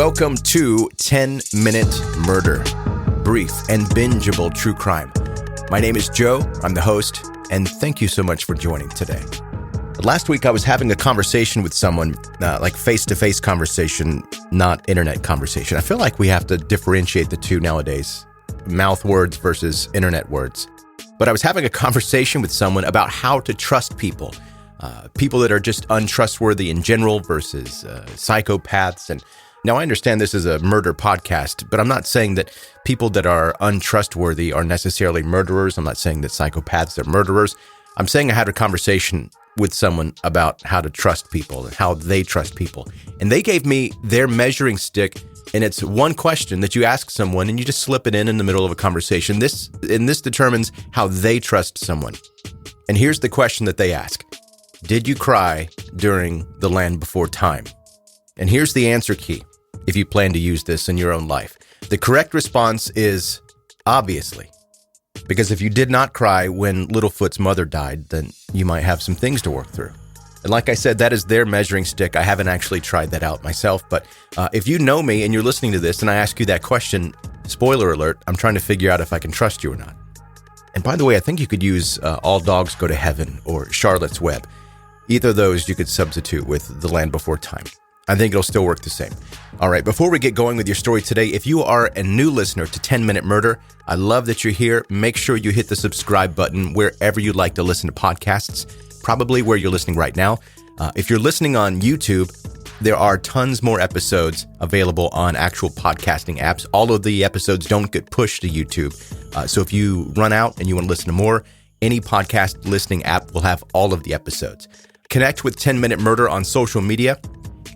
Welcome to 10-Minute Murder, brief and bingeable true crime. My name is Joe, I'm the host, and thank you so much for joining today. Last week I was having a conversation with someone, like face-to-face conversation, not internet conversation. I feel like we have to differentiate the two nowadays, mouth words versus internet words. But I was having a conversation with someone about how to trust people, people that are just untrustworthy in general versus psychopaths. And now I understand this is a murder podcast, but I'm not saying that people that are untrustworthy are necessarily murderers. I'm not saying that psychopaths are murderers. I'm saying I had a conversation with someone about how to trust people and how they trust people. And they gave me their measuring stick, and it's one question that you ask someone and you just slip it in the middle of a conversation. This determines how they trust someone. And here's the question that they ask. Did you cry during The Land Before Time? And here's the answer key if you plan to use this in your own life. The correct response is obviously. Because if you did not cry when Littlefoot's mother died, then you might have some things to work through. And like I said, that is their measuring stick. I haven't actually tried that out myself. But if you know me and you're listening to this and I ask you that question, spoiler alert, I'm trying to figure out if I can trust you or not. And by the way, I think you could use All Dogs Go to Heaven or Charlotte's Web. Either of those you could substitute with The Land Before Time. I think it'll still work the same. All right, before we get going with your story today, if you are a new listener to 10-Minute Murder, I love that you're here. Make sure you hit the subscribe button wherever you like to listen to podcasts, probably where you're listening right now. If you're listening on YouTube, there are tons more episodes available on actual podcasting apps. All of the episodes don't get pushed to YouTube. So if you run out and you want to listen to more, any podcast listening app will have all of the episodes. Connect with 10-Minute Murder on social media.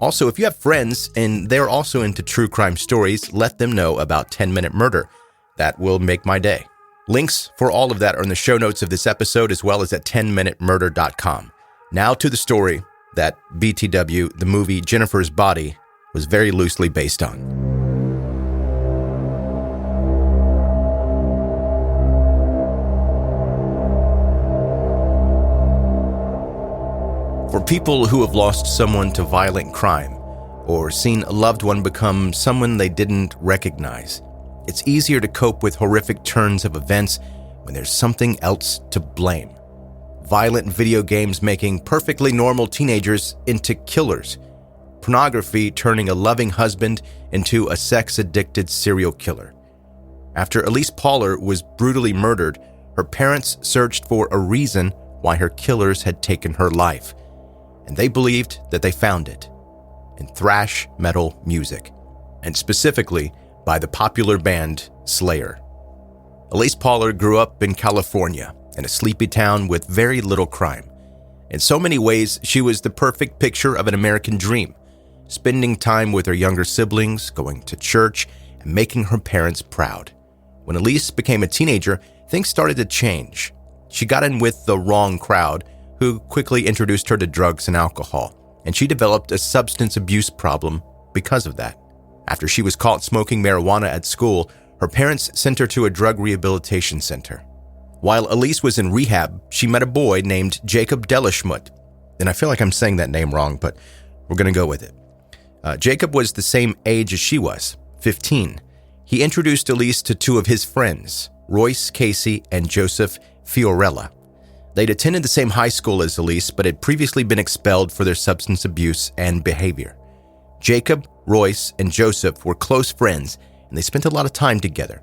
Also, if you have friends and they're also into true crime stories, let them know about 10-Minute Murder. That will make my day. Links for all of that are in the show notes of this episode, as well as at 10minutemurder.com. Now to the story that BTW, the movie Jennifer's Body, was very loosely based on. For people who have lost someone to violent crime or seen a loved one become someone they didn't recognize, it's easier to cope with horrific turns of events when there's something else to blame. Violent video games making perfectly normal teenagers into killers. Pornography turning a loving husband into a sex-addicted serial killer. After Elyse Pahler was brutally murdered, her parents searched for a reason why her killers had taken her life. And they believed that they found it in thrash metal music, and specifically by the popular band Slayer. Elyse Pahler grew up in California, in a sleepy town with very little crime. In so many ways, she was the perfect picture of an American dream, spending time with her younger siblings, going to church, and making her parents proud. When Elyse became a teenager, things started to change. She got in with the wrong crowd, who quickly introduced her to drugs and alcohol, and she developed a substance abuse problem because of that. After she was caught smoking marijuana at school, her parents sent her to a drug rehabilitation center. While Elyse was in rehab, she met a boy named Jacob Delashmut, and I feel like I'm saying that name wrong, but we're going to go with it. Jacob was the same age as she was, 15. He introduced Elyse to two of his friends, Royce Casey and Joseph Fiorella. They'd attended the same high school as Elyse, but had previously been expelled for their substance abuse and behavior. Jacob, Royce, and Joseph were close friends, and they spent a lot of time together.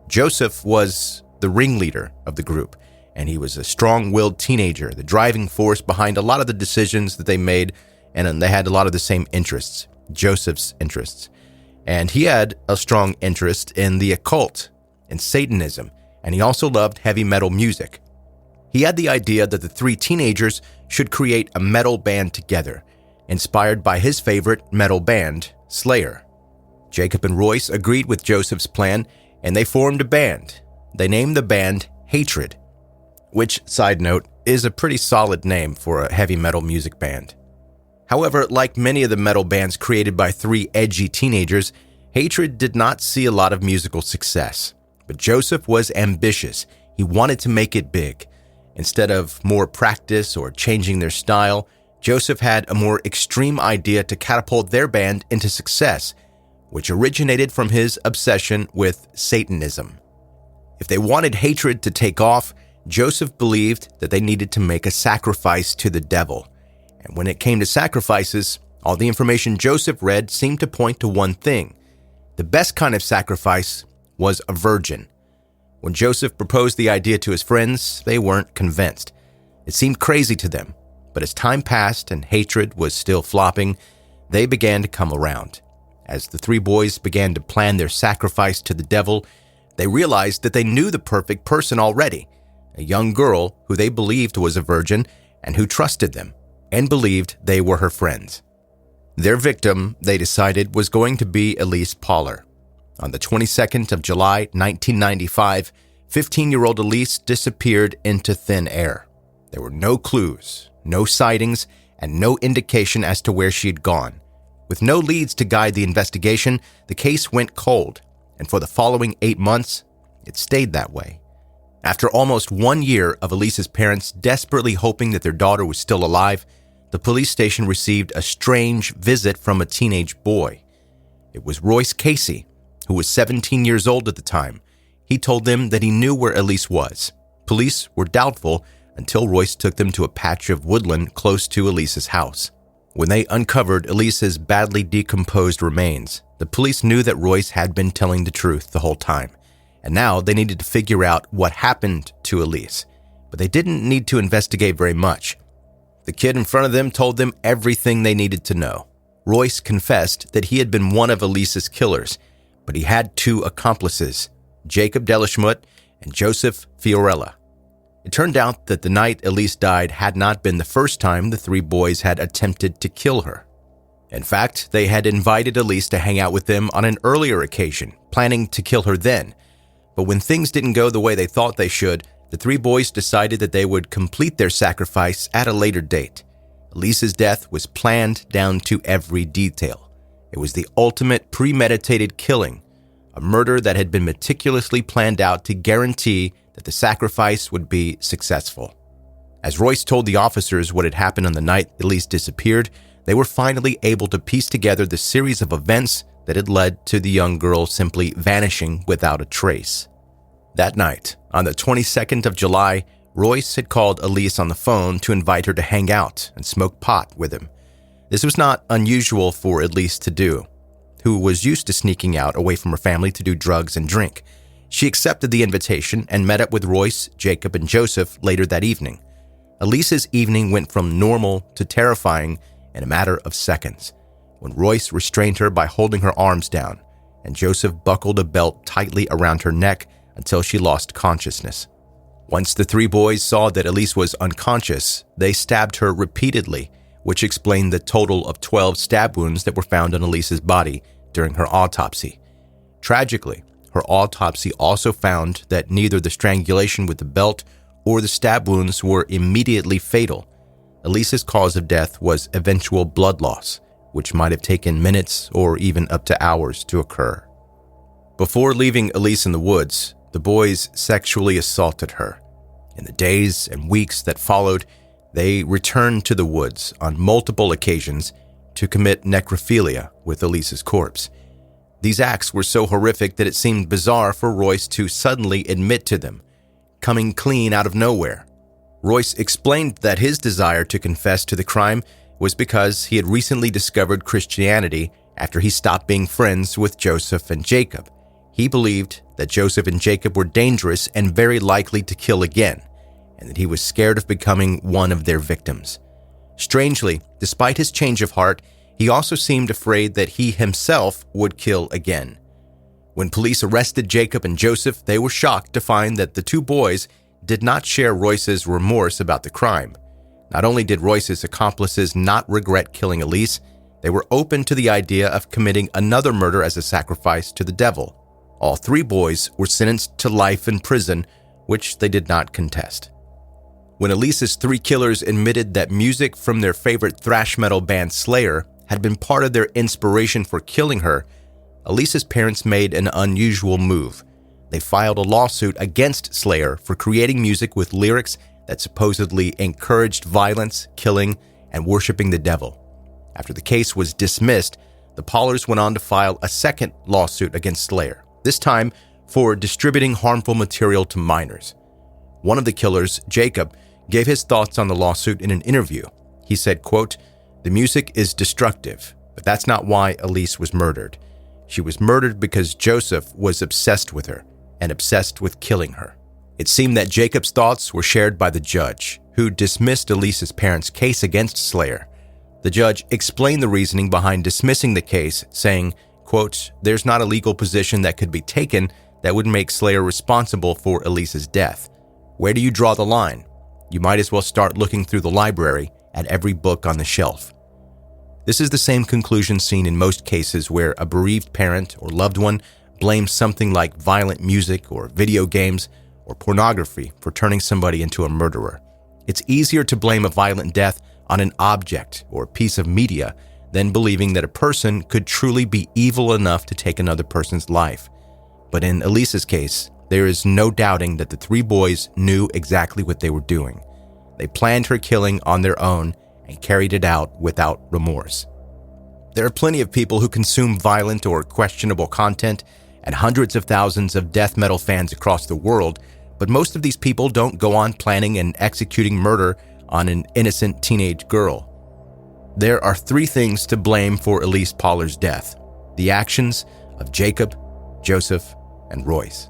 Joseph was the ringleader of the group, and he was a strong-willed teenager, the driving force behind a lot of the decisions that they made, and they had a lot of the same interests, Joseph's interests. And he had a strong interest in the occult and Satanism, and he also loved heavy metal music. He had the idea that the three teenagers should create a metal band together, inspired by his favorite metal band, Slayer. Jacob and Royce agreed with Joseph's plan, and they formed a band. They named the band Hatred, which, side note, is a pretty solid name for a heavy metal music band. However, like many of the metal bands created by three edgy teenagers, Hatred did not see a lot of musical success. But Joseph was ambitious. He wanted to make it big. Instead of more practice or changing their style, Joseph had a more extreme idea to catapult their band into success which originated from his obsession with Satanism. If they wanted hatred to take off, Joseph believed that they needed to make a sacrifice to the devil. And when it came to sacrifices, all the information Joseph read seemed to point to one thing. The best kind of sacrifice was a virgin. When Joseph proposed the idea to his friends, they weren't convinced. It seemed crazy to them, but as time passed and hatred was still flopping, they began to come around. As the three boys began to plan their sacrifice to the devil, they realized that they knew the perfect person already, a young girl who they believed was a virgin and who trusted them and believed they were her friends. Their victim, they decided, was going to be Elyse Pahler. On the 22nd of July, 1995, 15-year-old Elyse disappeared into thin air. There were no clues, no sightings, and no indication as to where she had gone. With no leads to guide the investigation, the case went cold, and for the following 8 months, it stayed that way. After almost 1 year of Elyse's parents desperately hoping that their daughter was still alive, the police station received a strange visit from a teenage boy. It was Royce Casey, who was 17 years old at the time. He told them that he knew where Elyse was. Police were doubtful until Royce took them to a patch of woodland close to Elyse's house. When they uncovered Elyse's badly decomposed remains, the police knew that Royce had been telling the truth the whole time, and now they needed to figure out what happened to Elyse. But they didn't need to investigate very much. The kid in front of them told them everything they needed to know. Royce confessed that he had been one of Elyse's killers, but he had two accomplices, Jacob Delaschmut and Joseph Fiorella. It turned out that the night Elyse died had not been the first time the three boys had attempted to kill her. In fact, they had invited Elyse to hang out with them on an earlier occasion, planning to kill her then. But when things didn't go the way they thought they should, the three boys decided that they would complete their sacrifice at a later date. Elyse's death was planned down to every detail. It was the ultimate premeditated killing, a murder that had been meticulously planned out to guarantee that the sacrifice would be successful. As Royce told the officers what had happened on the night Elyse disappeared, they were finally able to piece together the series of events that had led to the young girl simply vanishing without a trace. That night, on the 22nd of July, Royce had called Elyse on the phone to invite her to hang out and smoke pot with him. This was not unusual for Elyse to do, who was used to sneaking out away from her family to do drugs and drink. She accepted the invitation and met up with Royce, Jacob, and Joseph later that evening. Elyse's evening went from normal to terrifying in a matter of seconds, when Royce restrained her by holding her arms down, and Joseph buckled a belt tightly around her neck until she lost consciousness. Once the three boys saw that Elyse was unconscious, they stabbed her repeatedly, which explained the total of 12 stab wounds that were found on Elyse's body during her autopsy. Tragically, her autopsy also found that neither the strangulation with the belt or the stab wounds were immediately fatal. Elyse's cause of death was eventual blood loss, which might have taken minutes or even up to hours to occur. Before leaving Elyse in the woods, the boys sexually assaulted her. In the days and weeks that followed, they returned to the woods on multiple occasions to commit necrophilia with Elyse's corpse. These acts were so horrific that it seemed bizarre for Royce to suddenly admit to them, coming clean out of nowhere. Royce explained that his desire to confess to the crime was because he had recently discovered Christianity after he stopped being friends with Joseph and Jacob. He believed that Joseph and Jacob were dangerous and very likely to kill again, and that he was scared of becoming one of their victims. Strangely, despite his change of heart, he also seemed afraid that he himself would kill again. When police arrested Jacob and Joseph, they were shocked to find that the two boys did not share Royce's remorse about the crime. Not only did Royce's accomplices not regret killing Elyse, they were open to the idea of committing another murder as a sacrifice to the devil. All three boys were sentenced to life in prison, which they did not contest. When Elyse's three killers admitted that music from their favorite thrash metal band Slayer had been part of their inspiration for killing her, Elyse's parents made an unusual move. They filed a lawsuit against Slayer for creating music with lyrics that supposedly encouraged violence, killing, and worshiping the devil. After the case was dismissed, the Pahlers went on to file a second lawsuit against Slayer, this time for distributing harmful material to minors. One of the killers, Jacob, gave his thoughts on the lawsuit in an interview. He said, quote, "The music is destructive, but that's not why Elyse was murdered. She was murdered because Joseph was obsessed with her and obsessed with killing her." It seemed that Jacob's thoughts were shared by the judge, who dismissed Elyse's parents' case against Slayer. The judge explained the reasoning behind dismissing the case, saying, quote, "There's not a legal position that could be taken that would make Slayer responsible for Elyse's death. Where do you draw the line? You might as well start looking through the library at every book on the shelf." This is the same conclusion seen in most cases where a bereaved parent or loved one blames something like violent music or video games or pornography for turning somebody into a murderer. It's easier to blame a violent death on an object or piece of media than believing that a person could truly be evil enough to take another person's life. But in Elyse's case, there is no doubting that the three boys knew exactly what they were doing. They planned her killing on their own and carried it out without remorse. There are plenty of people who consume violent or questionable content and hundreds of thousands of death metal fans across the world, but most of these people don't go on planning and executing murder on an innocent teenage girl. There are three things to blame for Elyse Pahler's death: the actions of Jacob, Joseph, and Royce.